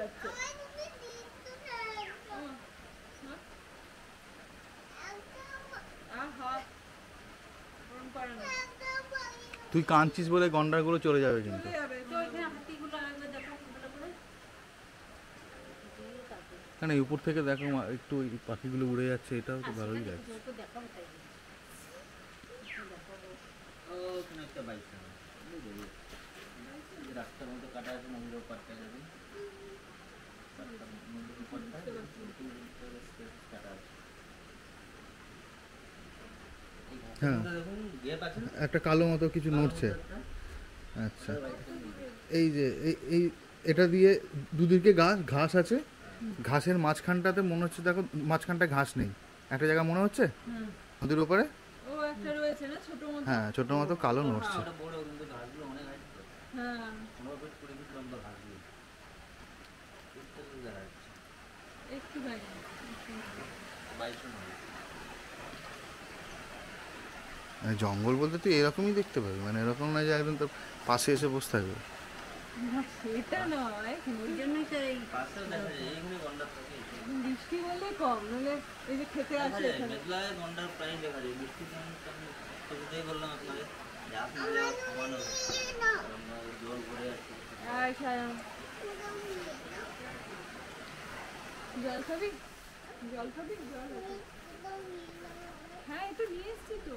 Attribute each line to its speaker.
Speaker 1: যাচ্ছে।
Speaker 2: তুই কাঁদছিস বলে গন্ডারগুলো চলে যাবে কিন্তু। কেন উপর থেকে দেখো একটু পাখিগুলো উড়ে যাচ্ছে, এটাও তো ভালোই লাগছে। হ্যাঁ, একটা কালো মতো কিছু নড়ছে। আচ্ছা, এই যে এই এটা দিয়ে দুদিকে ঘাস আছে, ঘাসের মাঝখানটাতে মনে হচ্ছে, দেখো মাঝখানটা ঘাস নেই, একটা জায়গা মনে হচ্ছে নদীর উপরে। হ্যাঁ, ছোট মতো কালো নড়ছে। জঙ্গল বলতে তুই এরকমই দেখতে পাবি, মানে এরকম না যে একদম তোর পাশে এসে বসে থাকবে।
Speaker 1: সেটা নয়, ওই জন্যই তো এই বৃষ্টি হলে কম, নাহলে এই যে খেতে আসে এখানে গন্ডার প্রায় দেখা যায়। বৃষ্টি বললাম আপনাদের জল ভরে আসছে। জল খাবি, জল খাবি, জল। হ্যাঁ, একটু নিয়ে এসছি তো।